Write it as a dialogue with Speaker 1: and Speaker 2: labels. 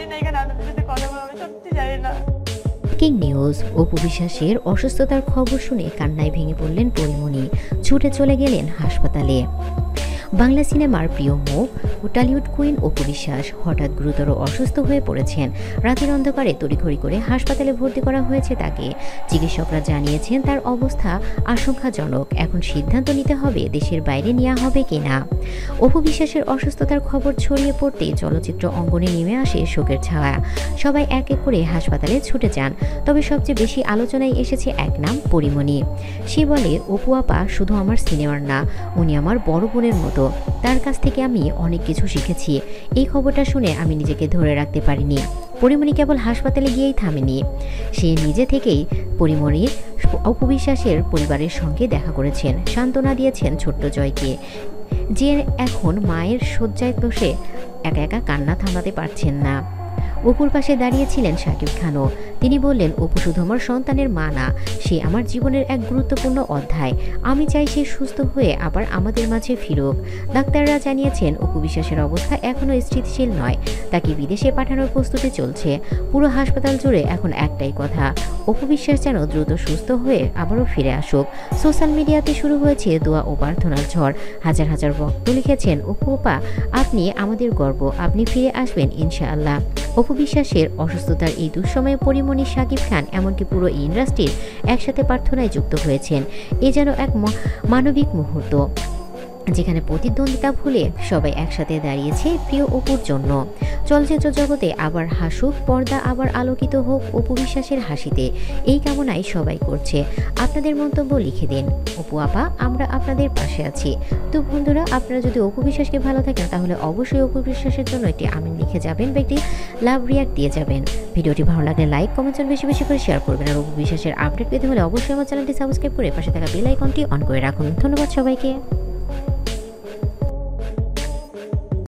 Speaker 1: জানি না এখানে আপনাদের সাথে কথা বলবো, আমি সত্যি জানি না।
Speaker 2: ব্রেকিং নিউজ, অপু বিশ্বাসের অসুস্থতার খবর শুনে কান্নায় ভেঙে পড়লেন পরিমণি। ছুটে চলে গেলেন হাসপাতালে। বাংলা সিনেমার প্রিয় মুখ ও টলিউড কুইন অপু বিশ্বাস হঠাৎ গুরুতর অসুস্থ হয়ে পড়েছেন। রাতের অন্ধকারে তড়িঘড়ি করে হাসপাতালে ভর্তি করা হয়েছে তাকে। চিকিৎসকরা জানিয়েছেন তার অবস্থা আশঙ্কাজনক। এখন সিদ্ধান্ত নিতে হবে দেশের বাইরে নেওয়া হবে কিনা। অপু বিশ্বাসের অসুস্থতার খবর ছড়িয়ে পড়তে চলচ্চিত্র অঙ্গনে নেমে আসে শোকের ছায়া। সবাই এক এক করে হাসপাতালে ছুটে যান। তবে সবচেয়ে বেশি আলোচনায় এসেছে এক নাম, পরিমণি। সে বলে, অপু আপা শুধু আমার সিনিয়র না, উনি আমার বড় বোনের মতো। তার কাছ থেকে আমি অনেক কিছু শিখেছি। এই খবরটা শুনে আমি নিজেকে ধরে রাখতে পারিনি। পরিমণি কেবল হাসপাতালে গিয়েই থামেনি, সে নিজে থেকেই পরিমণির অপু বিশ্বাসের পরিবারের সঙ্গে দেখা করেছেন, সান্ত্বনা দিয়েছেন ছোট্ট জয়কে, যে এখন মায়ের শয্যায় বসে একা একা কান্না থামাতে পারছেন না। অপুর পাশে দাঁড়িয়েছিলেন শাকিব খানও। তিনি বললেন, অপু শুধু আমার সন্তানের মা না, সে আমার জীবনের এক গুরুত্বপূর্ণ অধ্যায়। আমি চাই সে সুস্থ হয়ে আবার আমাদের মাঝে ফিরুক। ডাক্তাররা জানিয়েছেন অপু বিশ্বাসের অবস্থা এখনও স্থিতিশীল নয়, তাকে বিদেশে পাঠানোর প্রস্তুতি চলছে। পুরো হাসপাতাল জুড়ে এখন একটাই কথা, অপু বিশ্বাস যেন দ্রুত সুস্থ হয়ে আবারও ফিরে আসুক। সোশ্যাল মিডিয়াতে শুরু হয়েছে দোয়া ও প্রার্থনার ঝড়। হাজার হাজার ভক্ত লিখেছেন, অপু আপা আপনি আমাদের গর্ব, আপনি ফিরে আসবেন ইনশাআল্লাহ। অপু বিশ্বাসের অসুস্থতার এই দুঃসময়ে পরিমণি, শাকিব খান এমনকি পুরো ইন্ডাস্ট্রির একসাথে প্রার্থনায় যুক্ত হয়েছেন। এ যেন এক মানবিক মুহূর্ত, যেখানে প্রতিদ্বন্দ্বিতা ভুলে সবাই একসাথে দাঁড়িয়েছে প্রিয় অপুর জন্য। চলচ্চিত্র জগতে আবার হাসুক, পর্দা আবার আলোকিত হোক অপু বিশ্বাসের হাসিতে, এই কামনাই সবাই করছে। আপনাদের মন্তব্য লিখে দিন। অপু আপা আমরা আপনাদের পাশে আছি। তো বন্ধুরা, আপনারা যদি অপু বিশ্বাসকে ভালো থাকেন তাহলে অবশ্যই অপু বিশ্বাসের জন্য একটি আমিন লিখে যাবেন বা একটি লাভ রিয়াক্ট দিয়ে যাবেন। ভিডিওটি ভালো লাগলে লাইক, কমেন্ট বেশি বেশি করে শেয়ার করবেন। আর অপু বিশ্বাসের আপডেট পেতে হলে অবশ্যই আমার চ্যানেলটি সাবস্ক্রাইব করে পাশে থাকা বেল আইকনটি অন করে রাখুন। ধন্যবাদ সবাইকে।